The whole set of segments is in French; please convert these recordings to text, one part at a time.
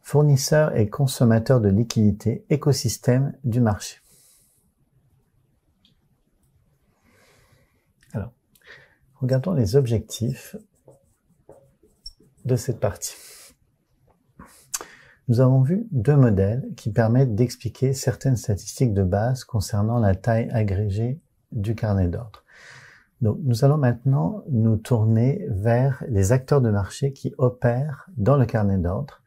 Fournisseurs et consommateurs de liquidités, écosystème du marché. Alors, regardons les objectifs de cette partie. Nous avons vu deux modèles qui permettent d'expliquer certaines statistiques de base concernant la taille agrégée du carnet d'ordre. Donc, nous allons maintenant nous tourner vers les acteurs de marché qui opèrent dans le carnet d'ordre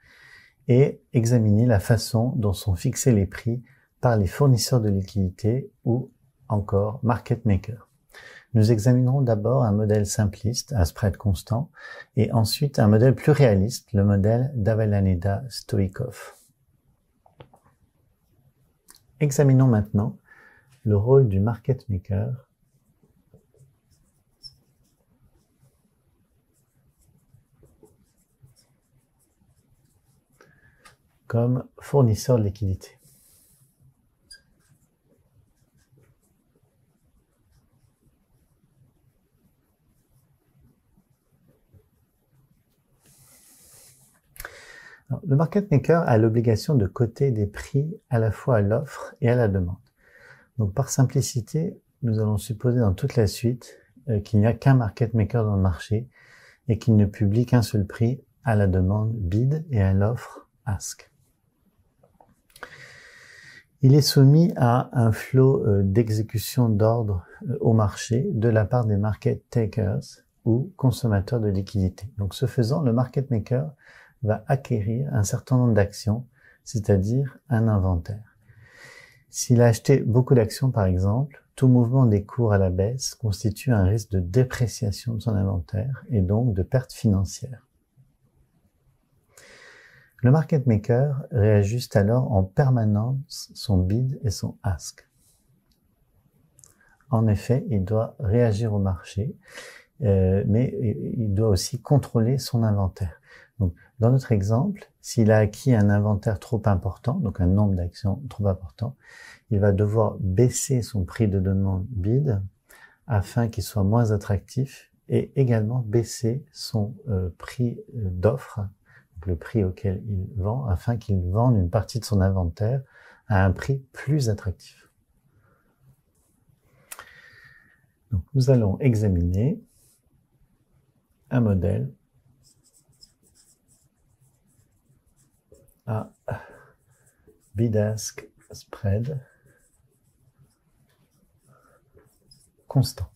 et examiner la façon dont sont fixés les prix par les fournisseurs de liquidités ou encore market makers. Nous examinerons d'abord un modèle simpliste à spread constant et ensuite un modèle plus réaliste, le modèle d'Avellaneda-Stoichkov. Examinons maintenant le rôle du market maker comme fournisseur de liquidités. Alors, le market maker a l'obligation de coter des prix à la fois à l'offre et à la demande. Donc par simplicité, nous allons supposer dans toute la suite qu'il n'y a qu'un market maker dans le marché et qu'il ne publie qu'un seul prix à la demande bid et à l'offre ask. Il est soumis à un flot d'exécution d'ordre au marché de la part des market takers ou consommateurs de liquidités. Donc ce faisant, le market maker va acquérir un certain nombre d'actions, c'est-à-dire un inventaire. S'il a acheté beaucoup d'actions par exemple, tout mouvement des cours à la baisse constitue un risque de dépréciation de son inventaire et donc de perte financière. Le market maker réajuste alors en permanence son bid et son ask. En effet, il doit réagir au marché, mais il doit aussi contrôler son inventaire. Donc, dans notre exemple, s'il a acquis un inventaire trop important, donc un nombre d'actions trop important, il va devoir baisser son prix de demande bid afin qu'il soit moins attractif et également baisser son prix d'offre, le prix auquel il vend, afin qu'il vende une partie de son inventaire à un prix plus attractif. Donc, nous allons examiner un modèle à bid-ask spread constant.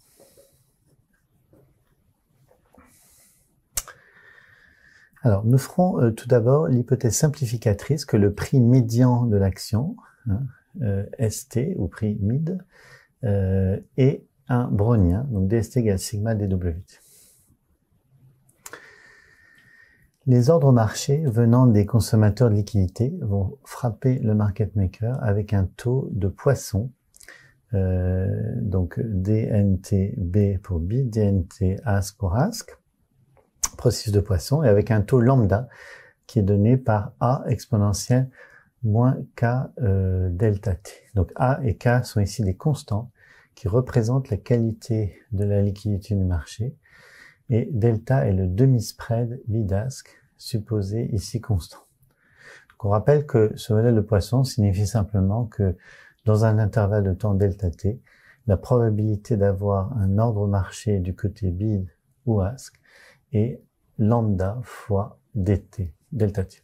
Alors, nous ferons tout d'abord l'hypothèse simplificatrice que le prix médian de l'action, ST ou prix mid, est un brownien, donc DST égale sigma DWT. Les ordres marché venant des consommateurs de liquidités vont frapper le market maker avec un taux de poisson, donc DNTB pour bid, DNT ask pour ask, processus de poisson, et avec un taux lambda qui est donné par A exponentielle moins K delta T. Donc A et K sont ici des constants qui représentent la qualité de la liquidité du marché, et delta est le demi-spread bid-ask, supposé ici constant. Donc on rappelle que ce modèle de poisson signifie simplement que dans un intervalle de temps delta t, la probabilité d'avoir un ordre marché du côté bid ou ask est lambda fois dt, delta t.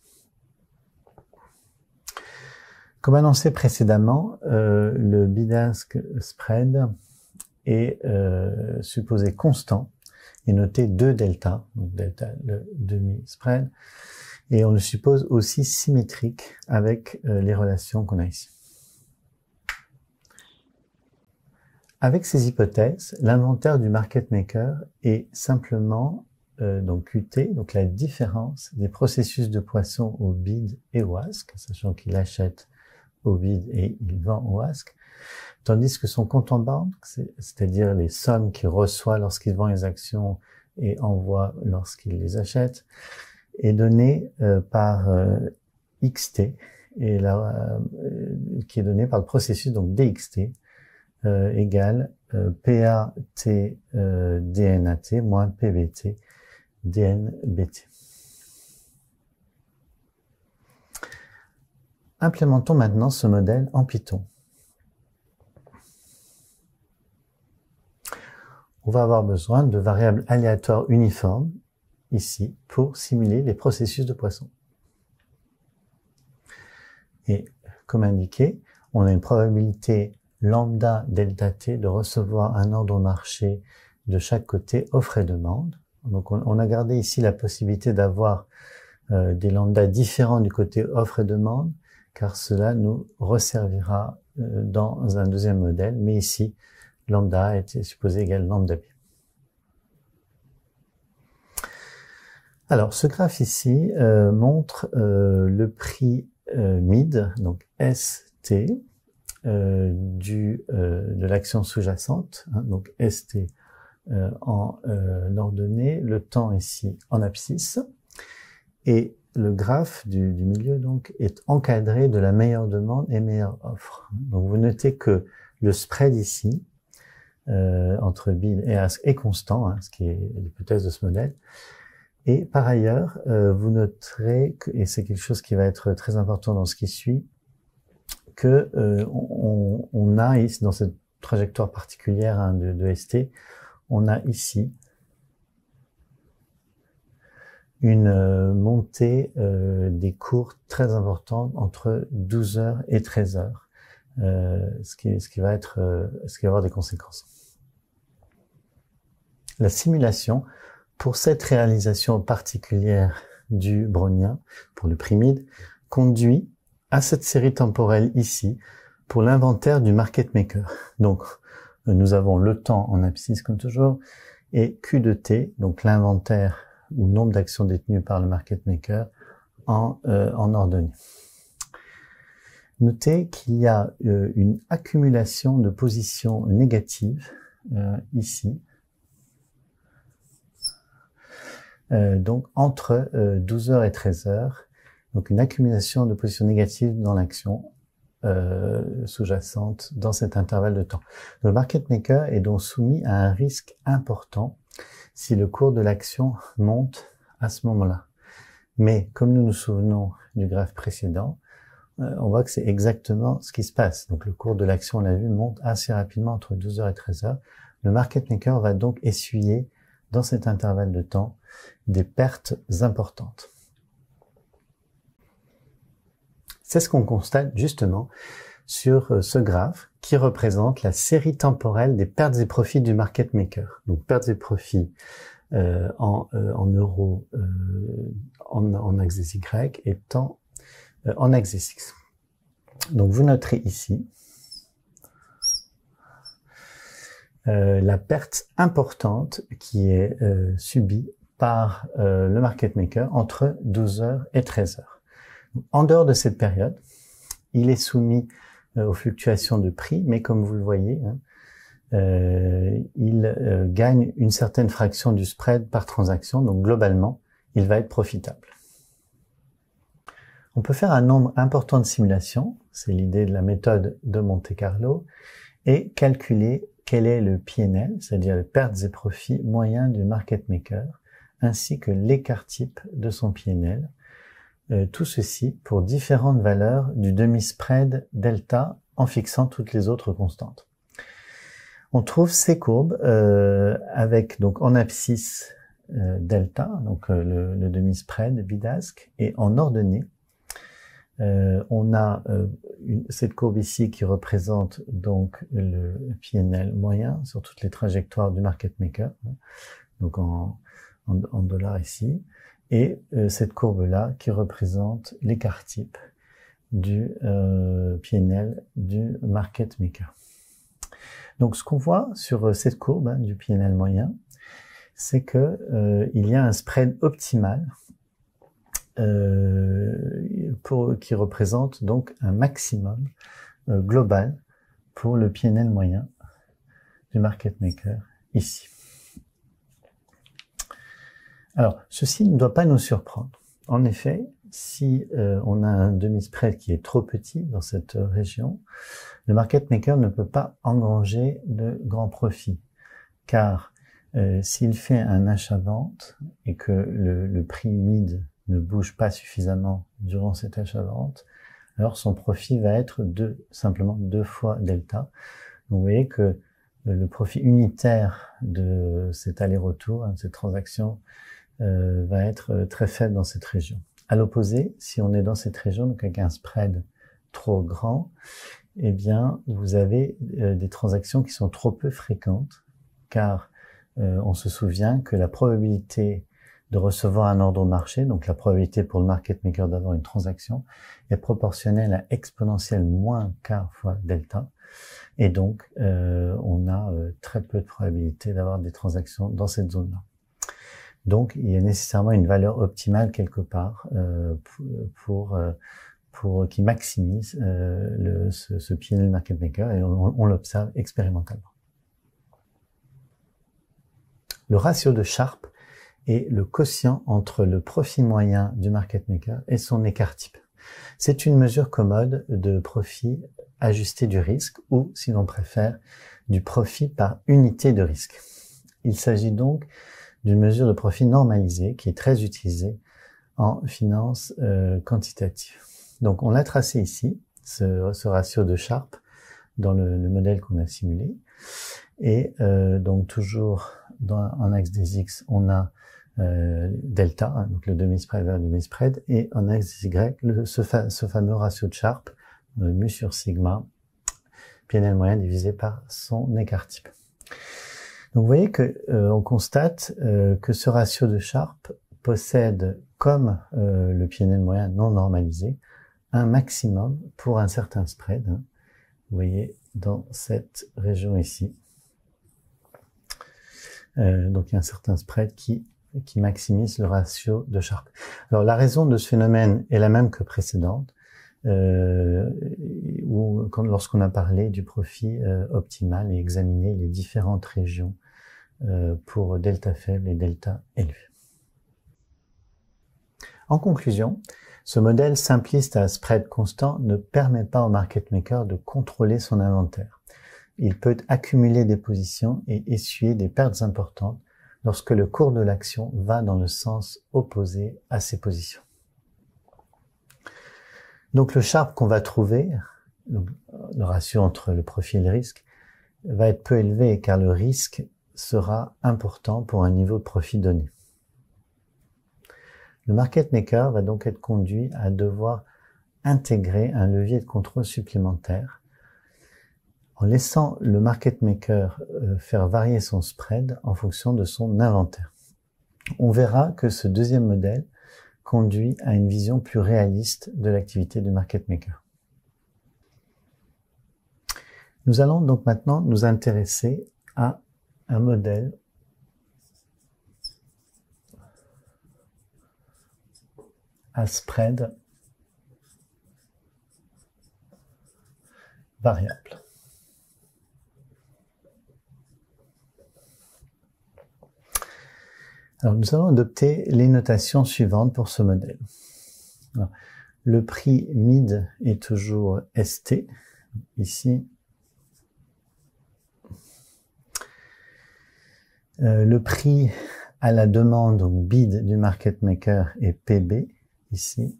Comme annoncé précédemment, le bid-ask spread est supposé constant et noté 2 delta, donc delta le demi-spread, et on le suppose aussi symétrique avec les relations qu'on a ici. Avec ces hypothèses, l'inventaire du market maker est simplement donc QT, donc la différence des processus de poisson au bid et au ask, sachant qu'il achète au bid et il vend au ask, tandis que son compte en banque, c'est-à-dire les sommes qu'il reçoit lorsqu'il vend les actions et envoie lorsqu'il les achète, est donné par XT, et là, qui est donné par le processus donc DXT, égale PAT DNAT moins PBT DNBT. implémentons maintenant ce modèle en Python. On va avoir besoin de variables aléatoires uniformes ici pour simuler les processus de Poisson. Et comme indiqué, on a une probabilité lambda delta t de recevoir un ordre marché de chaque côté offre et demande. Donc on a gardé ici la possibilité d'avoir des lambdas différents du côté offre et demande, car cela nous resservira dans un deuxième modèle, mais ici, lambda A était supposé égal lambda B. Alors, ce graphe ici montre le prix mid, donc ST, de l'action sous-jacente, hein, donc ST en ordonnée, le temps ici en abscisse, et le graphe du milieu donc est encadré de la meilleure demande et meilleure offre. Donc vous notez que le spread ici entre bid et ask est constant, hein, ce qui est l'hypothèse de ce modèle. Et par ailleurs, vous noterez que, et c'est quelque chose qui va être très important dans ce qui suit, que on a ici dans cette trajectoire particulière hein, de ST, on a ici une montée des cours très importante entre 12 heures et 13 heures, ce qui va avoir des conséquences. La simulation, pour cette réalisation particulière du brownien, pour le prix mid, conduit à cette série temporelle ici, pour l'inventaire du market maker. Donc, nous avons le temps en abscisse comme toujours, et Q de T, donc l'inventaire ou nombre d'actions détenues par le market maker en ordonnée. Notez qu'il y a une accumulation de positions négatives ici, donc entre 12 heures et 13 heures, donc une accumulation de positions négatives dans l'action sous-jacente dans cet intervalle de temps. Le market maker est donc soumis à un risque important si le cours de l'action monte à ce moment-là. Mais comme nous nous souvenons du graphe précédent, on voit que c'est exactement ce qui se passe. Donc le cours de l'action, on l'a vu, monte assez rapidement entre 12 heures et 13 heures. Le market maker va donc essuyer dans cet intervalle de temps des pertes importantes. C'est ce qu'on constate justement sur ce graphe qui représente la série temporelle des pertes et profits du market maker. Donc pertes et profits en euros en axis Y et temps en axis X. Donc vous noterez ici la perte importante qui est subie par le market maker entre 12 heures et 13 heures. En dehors de cette période, il est soumis aux fluctuations de prix, mais comme vous le voyez, hein, il gagne une certaine fraction du spread par transaction, donc globalement, il va être profitable. On peut faire un nombre important de simulations, c'est l'idée de la méthode de Monte-Carlo, et calculer quel est le PNL, c'est-à-dire les pertes et profits moyens du market maker, ainsi que l'écart type de son PNL. Tout ceci pour différentes valeurs du demi-spread delta en fixant toutes les autres constantes. On trouve ces courbes avec donc en abscisse delta, donc le demi-spread bid-ask, et en ordonnée, on a cette courbe ici qui représente donc le PNL moyen sur toutes les trajectoires du market maker, donc en dollars ici, et cette courbe-là qui représente l'écart type du PNL du market maker. Donc ce qu'on voit sur cette courbe hein, du PNL moyen, c'est que il y a un spread optimal qui représente donc un maximum global pour le PNL moyen du market maker ici. Alors, ceci ne doit pas nous surprendre. En effet, si on a un demi-spread qui est trop petit dans cette région, le market maker ne peut pas engranger de grands profits, car s'il fait un achat-vente et que le prix mid ne bouge pas suffisamment durant cet achat-vente, alors son profit va être simplement 2 fois delta. Donc vous voyez que le profit unitaire de cet aller-retour, de cette transaction, va être très faible dans cette région. À l'opposé, si on est dans cette région, donc avec un spread trop grand, eh bien, vous avez des transactions qui sont trop peu fréquentes, car on se souvient que la probabilité de recevoir un ordre au marché, donc la probabilité pour le market maker d'avoir une transaction, est proportionnelle à exponentielle moins k fois delta, et donc on a très peu de probabilité d'avoir des transactions dans cette zone-là. Donc, il y a nécessairement une valeur optimale quelque part pour qui maximise ce PNL market maker, et on l'observe expérimentalement. Le ratio de Sharpe est le quotient entre le profit moyen du market maker et son écart type. C'est une mesure commode de profit ajusté du risque, ou, si l'on préfère, du profit par unité de risque. Il s'agit donc d'une mesure de profit normalisée qui est très utilisée en finance quantitative. Donc on l'a tracé ici, ce ratio de Sharpe, dans le modèle qu'on a simulé. Et donc toujours en axe des X, on a delta, hein, donc le demi-spread vers le demi-spread, et en axe des Y, ce fameux ratio de Sharpe, mu sur sigma, PNL moyen divisé par son écart type. Donc vous voyez que on constate que ce ratio de Sharpe possède, comme le PNL moyen non normalisé, un maximum pour un certain spread. Hein. Vous voyez dans cette région ici. Donc il y a un certain spread qui maximise le ratio de Sharpe. Alors la raison de ce phénomène est la même que précédente, lorsqu'on a parlé du profit optimal et examiné les différentes régions pour delta faible et delta élevé. En conclusion, ce modèle simpliste à spread constant ne permet pas au market maker de contrôler son inventaire. Il peut accumuler des positions et essuyer des pertes importantes lorsque le cours de l'action va dans le sens opposé à ses positions. Donc le Sharpe qu'on va trouver, donc le ratio entre le profit et le risque, va être peu élevé car le risque sera important pour un niveau de profit donné. Le market maker va donc être conduit à devoir intégrer un levier de contrôle supplémentaire en laissant le market maker faire varier son spread en fonction de son inventaire. On verra que ce deuxième modèle conduit à une vision plus réaliste de l'activité du market maker. Nous allons donc maintenant nous intéresser à un modèle à spread variable. Alors, nous allons adopter les notations suivantes pour ce modèle. Alors, le prix mid est toujours ST, ici. Le prix à la demande, donc bid du market maker, est PB, ici.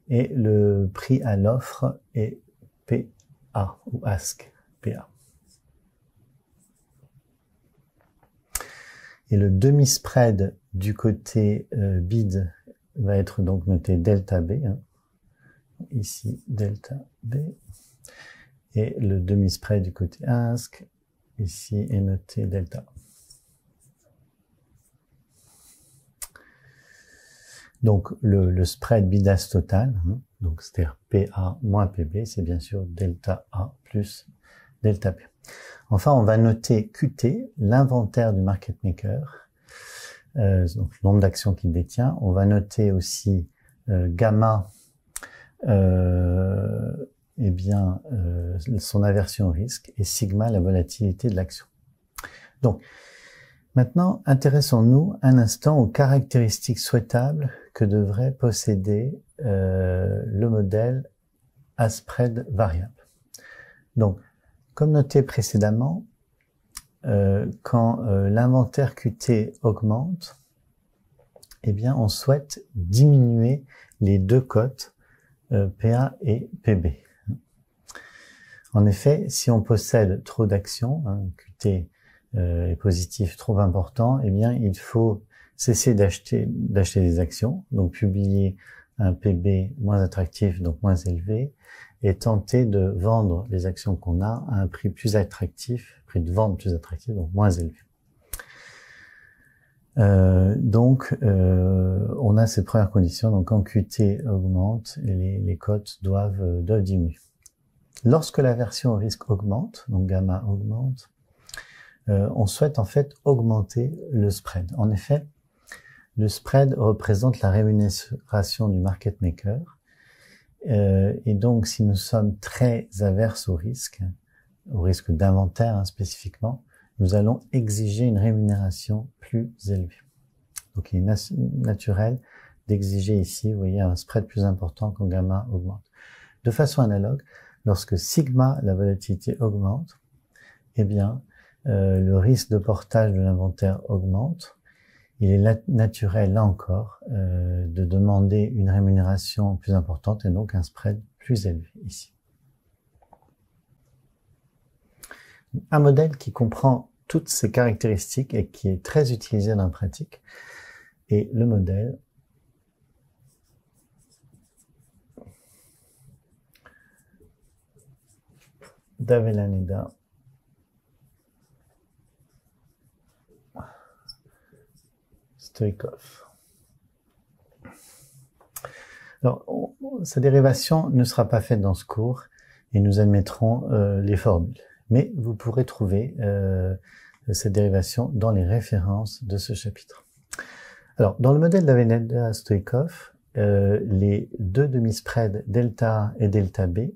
Et le prix à l'offre est PA, ou ask, PA. Et le demi-spread du côté bid va être donc noté delta B, hein. Ici delta B, et le demi-spread du côté ask, ici est noté delta. Donc le spread bid-ask total, hein, donc c'est-à-dire PA moins PB, c'est bien sûr delta A plus delta B. Enfin, on va noter QT, l'inventaire du market maker, donc le nombre d'actions qu'il détient. On va noter aussi gamma, son aversion au risque, et sigma, la volatilité de l'action. Donc, maintenant, intéressons-nous un instant aux caractéristiques souhaitables que devrait posséder le modèle à spread variable. Donc, comme noté précédemment, quand l'inventaire QT augmente, eh bien, on souhaite diminuer les deux cotes PA et PB. En effet, si on possède trop d'actions, QT est positif trop important, eh bien, il faut cesser d'acheter des actions, donc publier un PB moins attractif, donc moins élevé, et tenter de vendre les actions qu'on a à un prix plus attractif, prix de vente plus attractif, donc moins élevé. On a ces premières conditions. Donc, quand QT augmente, les cotes doivent diminuer. Lorsque l'aversion au risque augmente, donc gamma augmente, on souhaite en fait augmenter le spread. En effet, le spread représente la rémunération du market maker. Et donc, si nous sommes très averses au risque d'inventaire spécifiquement, nous allons exiger une rémunération plus élevée. Donc, il est naturel d'exiger ici, vous voyez, un spread plus important quand gamma augmente. De façon analogue, lorsque sigma, la volatilité augmente, eh bien, le risque de portage de l'inventaire augmente. Il est naturel, là encore, de demander une rémunération plus importante et donc un spread plus élevé ici. Un modèle qui comprend toutes ces caractéristiques et qui est très utilisé dans la pratique est le modèle d'Avellaneda Stoichkov. Alors, sa dérivation ne sera pas faite dans ce cours et nous admettrons les formules. Mais vous pourrez trouver cette dérivation dans les références de ce chapitre. Alors, dans le modèle d'Avellaneda-Stoichkov, les deux demi-spreads delta A et delta B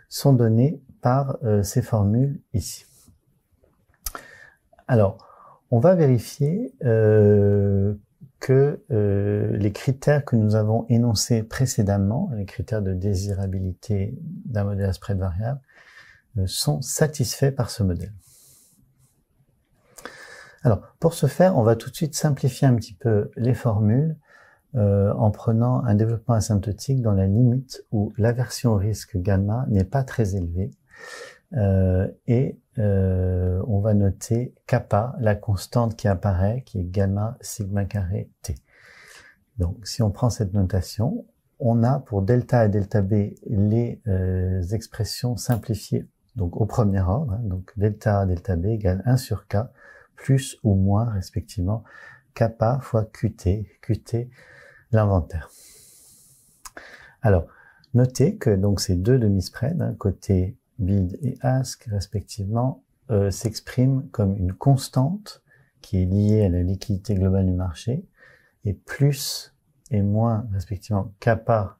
sont donnés par ces formules ici. Alors, on va vérifier que les critères que nous avons énoncés précédemment, les critères de désirabilité d'un modèle à spread variable, sont satisfaits par ce modèle. Alors, pour ce faire, on va tout de suite simplifier un petit peu les formules en prenant un développement asymptotique dans la limite où l'aversion au risque gamma n'est pas très élevée on va noter kappa, la constante qui apparaît, qui est gamma sigma carré t. Donc, si on prend cette notation, on a pour delta et delta b les expressions simplifiées donc au premier ordre, donc delta A, delta B égale 1 sur K, plus ou moins, respectivement, kappa fois QT, QT, l'inventaire. Alors, notez que donc ces deux demi-spreads, côté bid et ask, respectivement, s'expriment comme une constante qui est liée à la liquidité globale du marché, et plus et moins, respectivement, kappa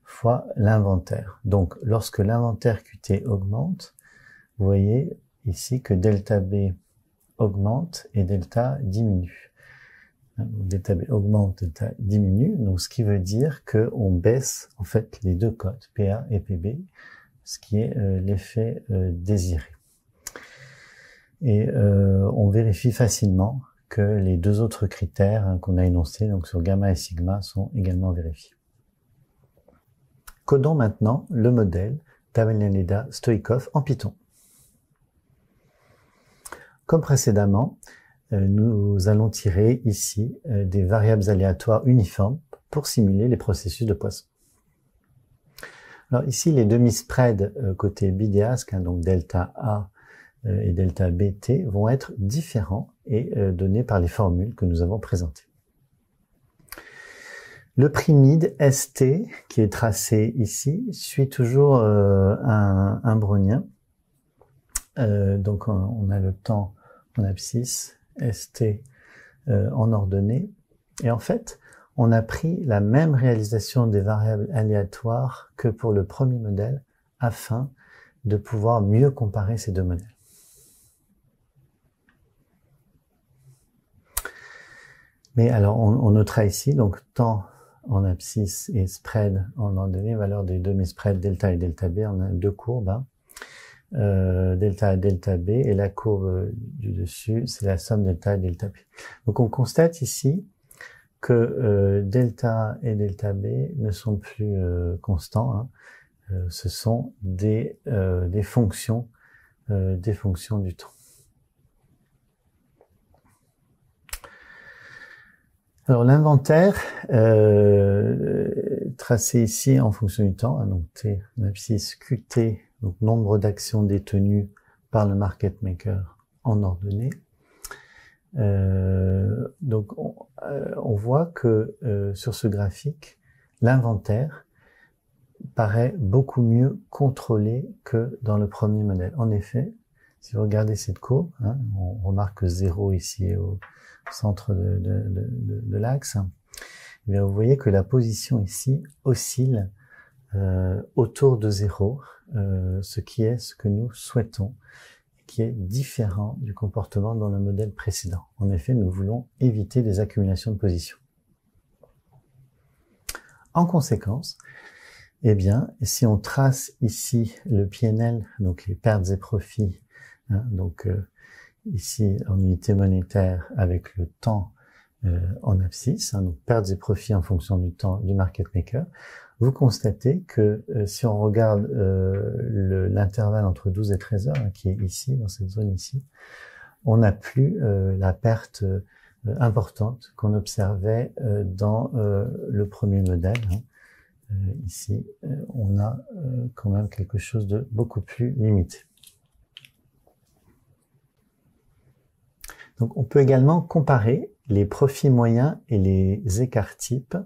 fois l'inventaire. Donc, lorsque l'inventaire QT augmente, vous voyez ici que delta B augmente et delta diminue. Delta B augmente, delta diminue, donc ce qui veut dire qu'on baisse en fait les deux cotes, PA et PB, ce qui est l'effet désiré. Et on vérifie facilement que les deux autres critères qu'on a énoncés, donc sur gamma et sigma, sont également vérifiés. Codons maintenant le modèle d'Avellaneda-Stoichkov en Python. Comme précédemment, nous allons tirer ici des variables aléatoires uniformes pour simuler les processus de Poisson. Alors ici, les demi-spreads côté bid et ask, donc delta A et delta BT, vont être différents et donnés par les formules que nous avons présentées. Le prix mid ST, qui est tracé ici, suit toujours un brownien. Donc on a le temps en abscisse, ST en ordonnée. Et en fait, on a pris la même réalisation des variables aléatoires que pour le premier modèle afin de pouvoir mieux comparer ces deux modèles. Mais alors, on notera ici, donc temps en abscisse et spread en ordonnée, valeur des demi-spreads delta et delta B, on a deux courbes, delta A, delta B, et la courbe du dessus, c'est la somme delta A et delta B. Donc on constate ici delta A et delta B ne sont plus constants, hein. Ce sont des fonctions du temps. Alors l'inventaire tracé ici en fonction du temps, hein, donc T, l'abscisse QT, donc nombre d'actions détenues par le market maker en ordonnée. Donc on voit que sur ce graphique, l'inventaire paraît beaucoup mieux contrôlé que dans le premier modèle. En effet, si vous regardez cette courbe, hein, on remarque que 0 ici est au centre de l'axe, eh bien vous voyez que la position ici oscille autour de 0, ce qui est ce que nous souhaitons, qui est différent du comportement dans le modèle précédent. En effet, nous voulons éviter des accumulations de positions. En conséquence, eh bien, si on trace ici le PNL, donc les pertes et profits, hein, donc ici en unité monétaire avec le temps en abscisse, hein, donc pertes et profits en fonction du temps du market maker, vous constatez que si on regarde l'intervalle entre 12 et 13 heures, hein, qui est ici, dans cette zone ici, on n'a plus la perte importante qu'on observait dans le premier modèle, hein. Ici, on a quand même quelque chose de beaucoup plus limité. Donc, on peut également comparer les profits moyens et les écarts types,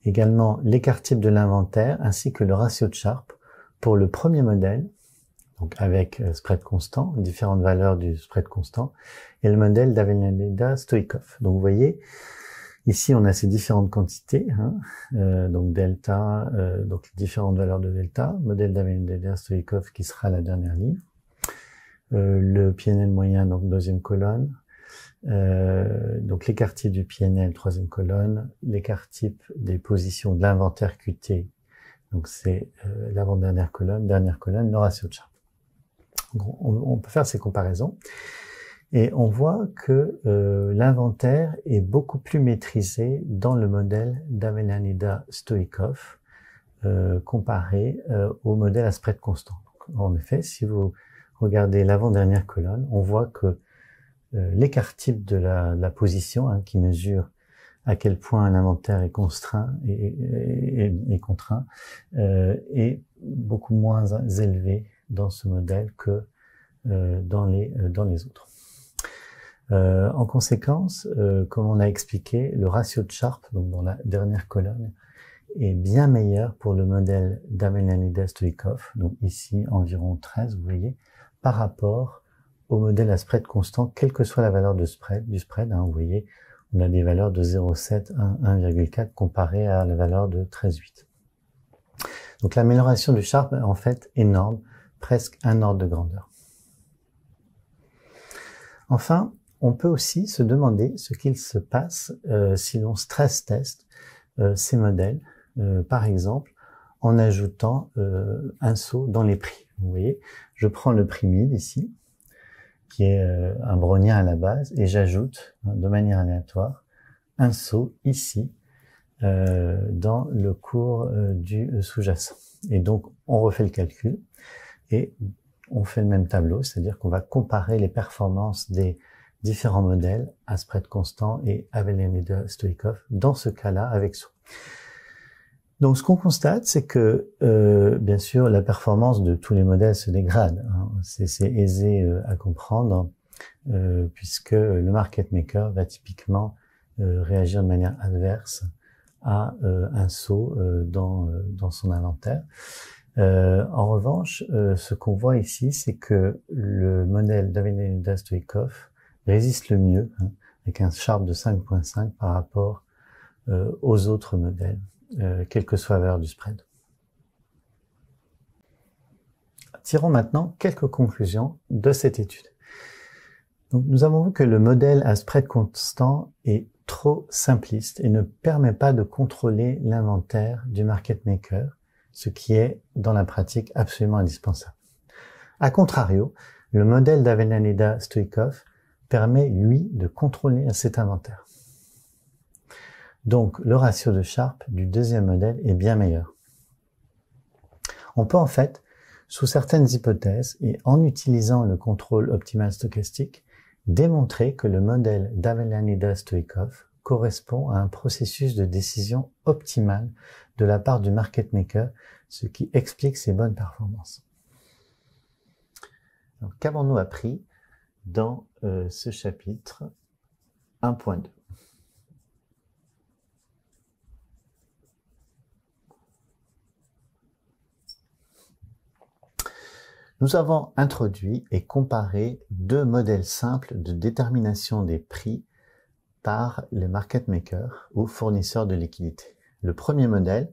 également l'écart type de l'inventaire, ainsi que le ratio de Sharpe pour le premier modèle, donc avec spread constant, différentes valeurs du spread constant, et le modèle d'Avellaneda-Stoïkov. Donc, vous voyez, ici, on a ces différentes quantités, hein, donc delta, donc les différentes valeurs de delta, modèle d'Avellaneda-Stoïkov qui sera la dernière ligne, le PNL moyen, donc deuxième colonne, donc l'écart type du PNL, troisième colonne, l'écart type des positions de l'inventaire QT, donc c'est l'avant-dernière colonne, le ratio de Sharpe. On peut faire ces comparaisons. Et on voit que l'inventaire est beaucoup plus maîtrisé dans le modèle d'Avellaneda-Stoïkov comparé au modèle à spread constant. Donc, en effet, si vous regardez l'avant-dernière colonne, on voit que l'écart type de la position, hein, qui mesure à quel point l'inventaire est contraint, est beaucoup moins élevé dans ce modèle que dans les autres. En conséquence, comme on a expliqué, le ratio de Sharpe, donc dans la dernière colonne, est bien meilleur pour le modèle d'Avellaneda-Stoïkov, donc ici environ 13, vous voyez, par rapport au modèle à spread constant, quelle que soit la valeur du spread, hein, vous voyez, on a des valeurs de 0,7, 1,4 comparé à la valeur de 13,8. Donc l'amélioration du Sharpe est en fait énorme, presque un ordre de grandeur. Enfin, on peut aussi se demander ce qu'il se passe si l'on stress teste ces modèles, par exemple, en ajoutant un saut dans les prix. Vous voyez, je prends le prix mid ici, qui est un brownien à la base, et j'ajoute de manière aléatoire un saut ici dans le cours du sous-jacent. Et donc, on refait le calcul et on fait le même tableau, c'est-à-dire qu'on va comparer les performances des différents modèles à spread constant et Avellaneda-Stoïkov, dans ce cas-là avec saut. Donc, ce qu'on constate, c'est que, bien sûr, la performance de tous les modèles se dégrade, hein. C'est aisé à comprendre, puisque le market maker va typiquement réagir de manière adverse à un saut dans son inventaire. En revanche, ce qu'on voit ici, c'est que le modèle d'Avellaneda-Stoïkov résiste le mieux, hein, avec un Sharpe de 5.5 par rapport aux autres modèles, quelle que soit la valeur du spread. Tirons maintenant quelques conclusions de cette étude. Donc, nous avons vu que le modèle à spread constant est trop simpliste et ne permet pas de contrôler l'inventaire du market maker, ce qui est dans la pratique absolument indispensable. A contrario, le modèle d'Avellaneda-Stoïkov permet, lui, de contrôler cet inventaire. Donc, le ratio de Sharpe du deuxième modèle est bien meilleur. On peut en fait, sous certaines hypothèses et en utilisant le contrôle optimal stochastique, démontrer que le modèle d'Avellaneda-Stoikov correspond à un processus de décision optimal de la part du market maker, ce qui explique ses bonnes performances. Qu'avons-nous appris dans ce chapitre 1.2? Nous avons introduit et comparé deux modèles simples de détermination des prix par les market makers ou fournisseurs de liquidités. Le premier modèle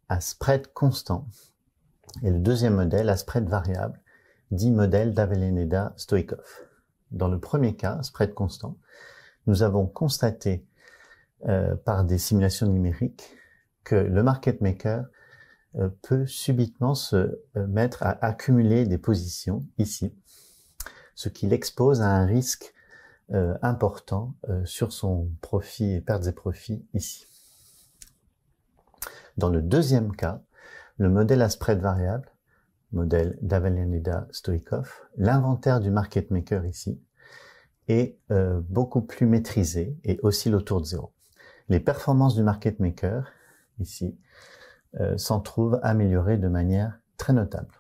à spread constant et le deuxième modèle à spread variable, dit modèle d'Avellaneda-Stoikov. Dans le premier cas, spread constant, nous avons constaté par des simulations numériques que le market maker peut subitement se mettre à accumuler des positions ici, ce qui l'expose à un risque important sur son profit et pertes et profits ici. Dans le deuxième cas, le modèle à spread variable, modèle d'Avellaneda-Stoikov, l'inventaire du market maker ici est beaucoup plus maîtrisé et oscille autour de zéro. Les performances du market maker ici s'en trouvent améliorées de manière très notable.